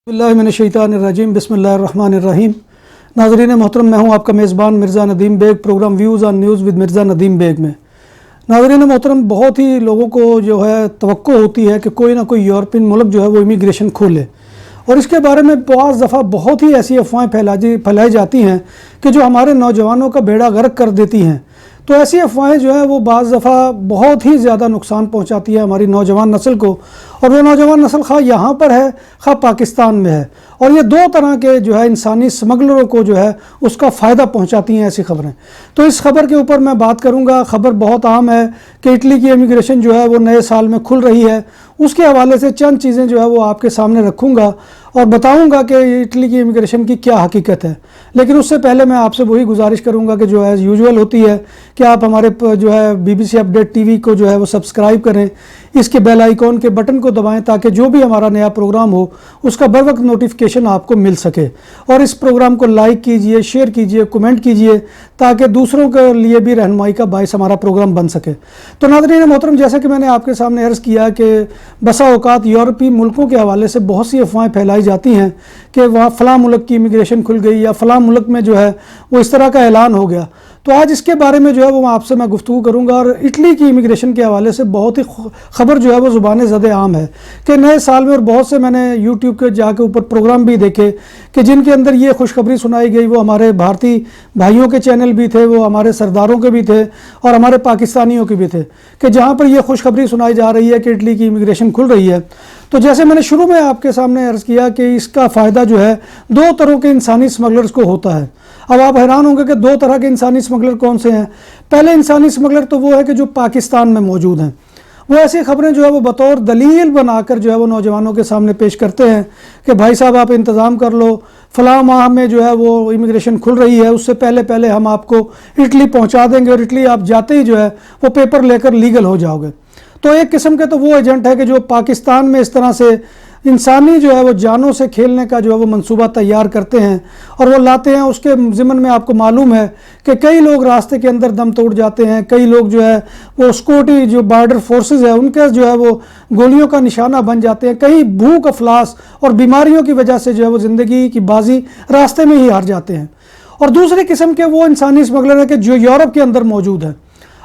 اللہ من الشیطان الرجیم بسم اللہ الرحمن الرحیم۔ ناظرین محترم، میں ہوں آپ کا میزبان Mirza Nadeem Baig, programme views on news with Mirza Nadeem Baig میں۔ ناظرین محترم، بہت ہی لوگوں کو جو ہے توقع ہوتی ہے کہ کوئی نہ کوئی یورپین ملک جو ہے وہ امیگریشن کھولے، اور اس کے بارے میں بعض دفعہ بہت ہی ایسی افواہیں پھیلائی جاتی ہیں کہ جو ہمارے نوجوانوں کا بیڑا غرق کر دیتی ہیں۔ تو ایسی افواہیں جو ہے وہ بعض دفعہ بہت ہی زیادہ نقصان پہنچاتی ہے ہماری نوجوان نسل کو، اور وہ نوجوان نسل خواہ یہاں پر ہے خواہ پاکستان میں ہے، اور یہ دو طرح کے جو ہے انسانی سمگلروں کو جو ہے اس کا فائدہ پہنچاتی ہیں ایسی خبریں۔ تو اس خبر کے اوپر میں بات کروں گا۔ خبر بہت عام ہے کہ اٹلی کی امیگریشن جو ہے وہ نئے سال میں کھل رہی ہے، اس کے حوالے سے چند چیزیں جو ہے وہ آپ کے سامنے رکھوں گا اور بتاؤں گا کہ اٹلی کی امیگریشن کی کیا حقیقت ہے۔ لیکن اس سے پہلے میں آپ سے وہی گزارش کروں گا کہ جو ایز یوزول ہوتی ہے کہ آپ ہمارے جو ہے BBC اپڈیٹ ٹی وی کو جو ہے وہ سبسکرائب کریں، اس کے بیل آئیکن کے بٹن کو دبائیں تاکہ جو بھی ہمارا نیا پروگرام ہو اس کا بر وقت نوٹیفیکیشن آپ کو مل سکے، اور اس پروگرام کو لائک کیجئے، شیئر کیجئے، کمنٹ کیجئے تاکہ دوسروں کے لیے بھی رہنمائی کا باعث ہمارا پروگرام بن سکے۔ تو ناظرین محترم، جیسا کہ میں نے آپ کے سامنے عرض کیا کہ بسا اوقات یورپی ملکوں کے حوالے سے بہت سی افواہیں پھیلائی جاتی ہیں کہ وہاں فلاں ملک کی امیگریشن کھل گئی یا فلاں ملک میں جو ہے وہ اس طرح کا اعلان ہو گیا۔ تو آج اس کے بارے میں جو ہے وہ آپ سے میں گفتگو کروں گا، اور اٹلی کی امیگریشن کے حوالے سے بہت ہی خبر جو ہے وہ زبان زد عام ہے کہ نئے سال میں، اور بہت سے میں نے یوٹیوب کے جا کے اوپر پروگرام بھی دیکھے کہ جن کے اندر یہ خوشخبری سنائی گئی، وہ ہمارے بھارتی بھائیوں کے چینل بھی تھے، وہ ہمارے سرداروں کے بھی تھے اور ہمارے پاکستانیوں کے بھی تھے، کہ جہاں پر یہ خوشخبری سنائی جا رہی ہے کہ اٹلی کی امیگریشن کھل رہی ہے۔ تو جیسے میں نے شروع میں آپ کے سامنے عرض کیا کہ اس کا فائدہ جو ہے دو طرح کے انسانی سمگلرز کو ہوتا ہے۔ اب آپ حیران ہوں گے کہ دو طرح کے انسانی سمگلر کون سے ہیں۔ پہلے انسانی سمگلر تو وہ ہے کہ جو پاکستان میں موجود ہیں، وہ ایسی خبریں جو ہے وہ بطور دلیل بنا کر جو ہے وہ نوجوانوں کے سامنے پیش کرتے ہیں کہ بھائی صاحب آپ انتظام کر لو، فلاں ماہ میں جو ہے وہ امیگریشن کھل رہی ہے، اس سے پہلے ہم آپ کو اٹلی پہنچا دیں گے، اور اٹلی آپ جاتے ہی جو ہے وہ پیپر لے کر لیگل ہو جاؤ گے۔ تو ایک قسم کے تو وہ ایجنٹ ہے کہ جو پاکستان میں اس طرح سے انسانی جو ہے وہ جانوں سے کھیلنے کا جو ہے وہ منصوبہ تیار کرتے ہیں اور وہ لاتے ہیں۔ اس کے ضمن میں آپ کو معلوم ہے کہ کئی لوگ راستے کے اندر دم توڑ جاتے ہیں، کئی لوگ جو ہے وہ سیکورٹی جو بارڈر فورسز ہے ان کے جو ہے وہ گولیوں کا نشانہ بن جاتے ہیں، کئی بھوک افلاس اور بیماریوں کی وجہ سے جو ہے وہ زندگی کی بازی راستے میں ہی ہار جاتے ہیں۔ اور دوسری قسم کے وہ انسانی اسمگلر ہیں کہ جو یورپ کے اندر موجود ہیں۔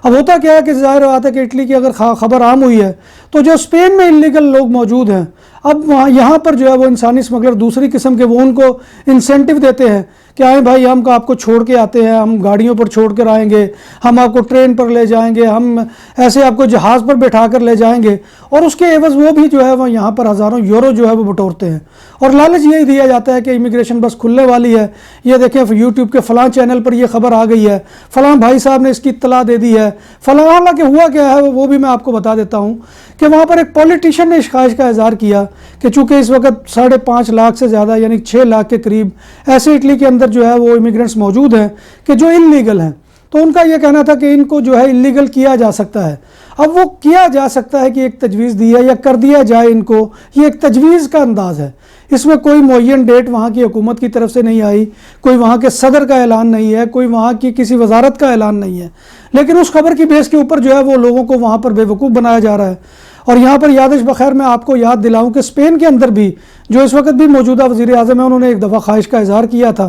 اب ہوتا کیا ہے کہ ظاہر بات ہے کہ اٹلی کی اگر خبر عام ہوئی ہے تو جو اسپین میں انلیگل لوگ موجود ہیں، اب وہاں یہاں پر جو ہے وہ انسانی اسمگلر دوسری قسم کے وہ ان کو انسینٹیو دیتے ہیں کہ آئیں بھائی، ہم آپ کو چھوڑ کے آتے ہیں، ہم گاڑیوں پر چھوڑ کر آئیں گے، ہم آپ کو ٹرین پر لے جائیں گے، ہم ایسے آپ کو جہاز پر بٹھا کر لے جائیں گے، اور اس کے عوض وہ بھی جو ہے وہ یہاں پر ہزاروں یورو جو ہے وہ بٹورتے ہیں، اور لالچ یہی دیا جاتا ہے کہ امیگریشن بس کھلنے والی ہے، یہ دیکھیں یوٹیوب کے فلاں چینل پر یہ خبر آ گئی ہے، فلاں بھائی صاحب نے اس کی اطلاع دے دی ہے، فلاں۔ حالانکہ ہوا کیا ہے وہ بھی میں آپ کو بتا دیتا ہوں کہ وہاں پر ایک پولیٹیشین نے اس خواہش کا اظہار کیا کہ چونکہ اس وقت 5.5 لاکھ سے زیادہ یعنی 6 لاکھ کے قریب ایسے اٹلی کے اندر جو ہے وہ امیگرینٹس موجود ہیں کہ جو انلیگل ہیں، تو ان کا یہ کہنا تھا کہ ان کو جو ہے انلیگل کیا جا سکتا ہے۔ اب وہ کیا جا سکتا ہے کہ ایک تجویز دی ہے یا کر دیا جائے ان کو، یہ ایک تجویز کا انداز ہے، اس میں کوئی معین ڈیٹ وہاں کی حکومت کی طرف سے نہیں آئی، کوئی وہاں کے صدر کا اعلان نہیں ہے، کوئی وہاں کی کسی وزارت کا اعلان نہیں ہے، لیکن اس خبر کی بیس کے اوپر جو ہے وہ لوگوں کو وہاں پر بے وقوف بنایا جا رہا ہے۔ اور یہاں پر یادش بخیر میں آپ کو یاد دلاؤں کہ اسپین کے اندر بھی جو اس وقت بھی موجودہ وزیر اعظم ہیں، انہوں نے ایک دفعہ خواہش کا اظہار کیا تھا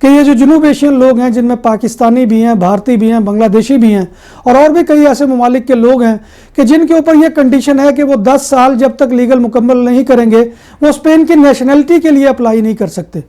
کہ یہ جو جنوب ایشین لوگ ہیں، جن میں پاکستانی بھی ہیں، بھارتی بھی ہیں، بنگلہ دیشی بھی ہیں، اور بھی کئی ایسے ممالک کے لوگ ہیں کہ جن کے اوپر یہ کنڈیشن ہے کہ وہ 10 سال جب تک لیگل مکمل نہیں کریں گے وہ اسپین کی نیشنلٹی کے لیے اپلائی نہیں کر سکتے۔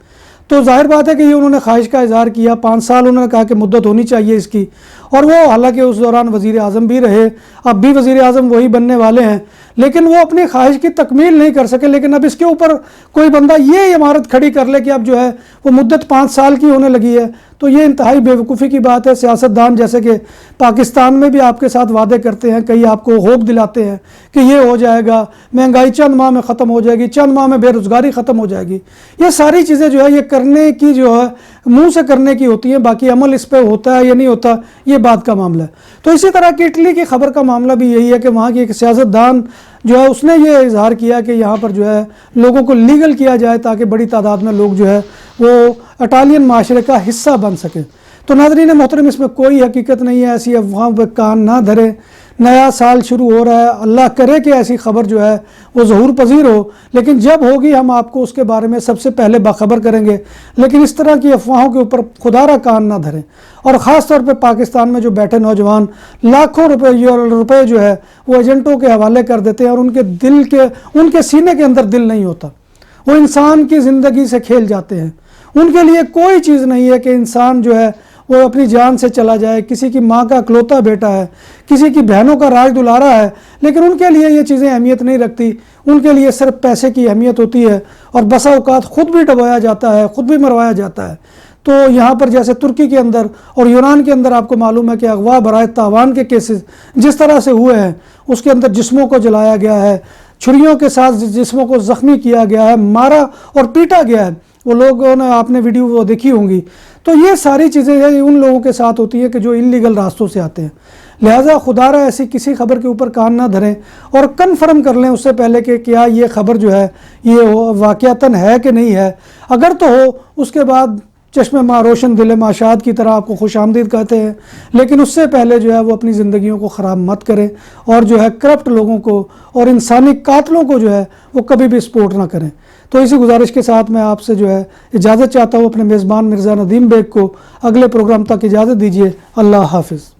تو ظاہر بات ہے کہ یہ انہوں نے خواہش کا اظہار کیا، 5 سال انہوں نے کہا کہ مدت ہونی چاہیے اس کی، اور وہ حالانکہ اس دوران وزیر اعظم بھی رہے، اب بھی وزیر اعظم وہی بننے والے ہیں، لیکن وہ اپنی خواہش کی تکمیل نہیں کر سکے۔ لیکن اب اس کے اوپر کوئی بندہ یہ عمارت کھڑی کر لے کہ اب جو ہے وہ مدت 5 سال کی ہونے لگی ہے، تو یہ انتہائی بے وقوفی کی بات ہے۔ سیاستدان جیسے کہ پاکستان میں بھی آپ کے ساتھ وعدے کرتے ہیں، کئی آپ کو ہوپ دلاتے ہیں کہ یہ ہو جائے گا، مہنگائی چند ماہ میں ختم ہو جائے گی، چند ماہ میں بے روزگاری ختم ہو جائے گی، یہ ساری چیزیں جو ہے یہ کرنے کی جو ہے منہ سے کرنے کی ہوتی ہیں، باقی عمل اس پہ ہوتا ہے یا نہیں ہوتا یہ بات کا معاملہ ہے۔ تو اسی طرح کی اٹلی کی خبر کا معاملہ بھی یہی ہے کہ وہاں کی ایک سیاستدان جو ہے اس نے یہ اظہار کیا کہ یہاں پر جو ہے لوگوں کو لیگل کیا جائے تاکہ بڑی تعداد میں لوگ جو ہے وہ اٹالین معاشرے کا حصہ بن سکیں۔ تو ناظرین محترم اس میں کوئی حقیقت نہیں ہے، ایسی افواہوں پہ کان نہ دھریں۔ نیا سال شروع ہو رہا ہے، اللہ کرے کہ ایسی خبر جو ہے وہ ظہور پذیر ہو، لیکن جب ہوگی ہم آپ کو اس کے بارے میں سب سے پہلے باخبر کریں گے۔ لیکن اس طرح کی افواہوں کے اوپر خدا را کان نہ دھریں، اور خاص طور پہ پاکستان میں جو بیٹھے نوجوان لاکھوں روپے جو ہے وہ ایجنٹوں کے حوالے کر دیتے ہیں، اور ان کے سینے کے اندر دل نہیں ہوتا، وہ انسان کی زندگی سے کھیل جاتے ہیں۔ ان کے لیے کوئی چیز نہیں ہے کہ انسان جو ہے وہ اپنی جان سے چلا جائے، کسی کی ماں کا اکلوتا بیٹا ہے، کسی کی بہنوں کا راج دلارا ہے، لیکن ان کے لیے یہ چیزیں اہمیت نہیں رکھتی۔ ان کے لیے صرف پیسے کی اہمیت ہوتی ہے، اور بسا اوقات خود بھی ڈبویا جاتا ہے، خود بھی مروایا جاتا ہے۔ تو یہاں پر جیسے ترکی کے اندر اور یونان کے اندر آپ کو معلوم ہے کہ اغوا برائے تاوان کے کیسز جس طرح سے ہوئے ہیں، اس کے اندر جسموں کو جلایا گیا ہے، چھریوں کے ساتھ جسموں کو زخمی کیا گیا ہے، مارا اور پیٹا گیا ہے۔ وہ لوگوں نے آپ نے ویڈیو وہ دیکھی ہوں گی۔ تو یہ ساری چیزیں ان لوگوں کے ساتھ ہوتی ہے کہ جو انلیگل راستوں سے آتے ہیں۔ لہٰذا خدا را ایسی کسی خبر کے اوپر کان نہ دھریں، اور کنفرم کر لیں اس سے پہلے کہ کیا یہ خبر جو ہے یہ واقعتاً ہے کہ نہیں ہے۔ اگر تو ہو اس کے بعد چشم ماں روشن دل ماشاد کی طرح آپ کو خوش آمدید کہتے ہیں، لیکن اس سے پہلے جو ہے وہ اپنی زندگیوں کو خراب مت کریں، اور جو ہے کرپٹ لوگوں کو اور انسانی قاتلوں کو جو ہے وہ کبھی بھی سپورٹ نہ کریں۔ تو اسی گزارش کے ساتھ میں آپ سے جو ہے اجازت چاہتا ہوں، اپنے میزبان مرزا ندیم بیگ کو اگلے پروگرام تک اجازت دیجیے۔ اللہ حافظ۔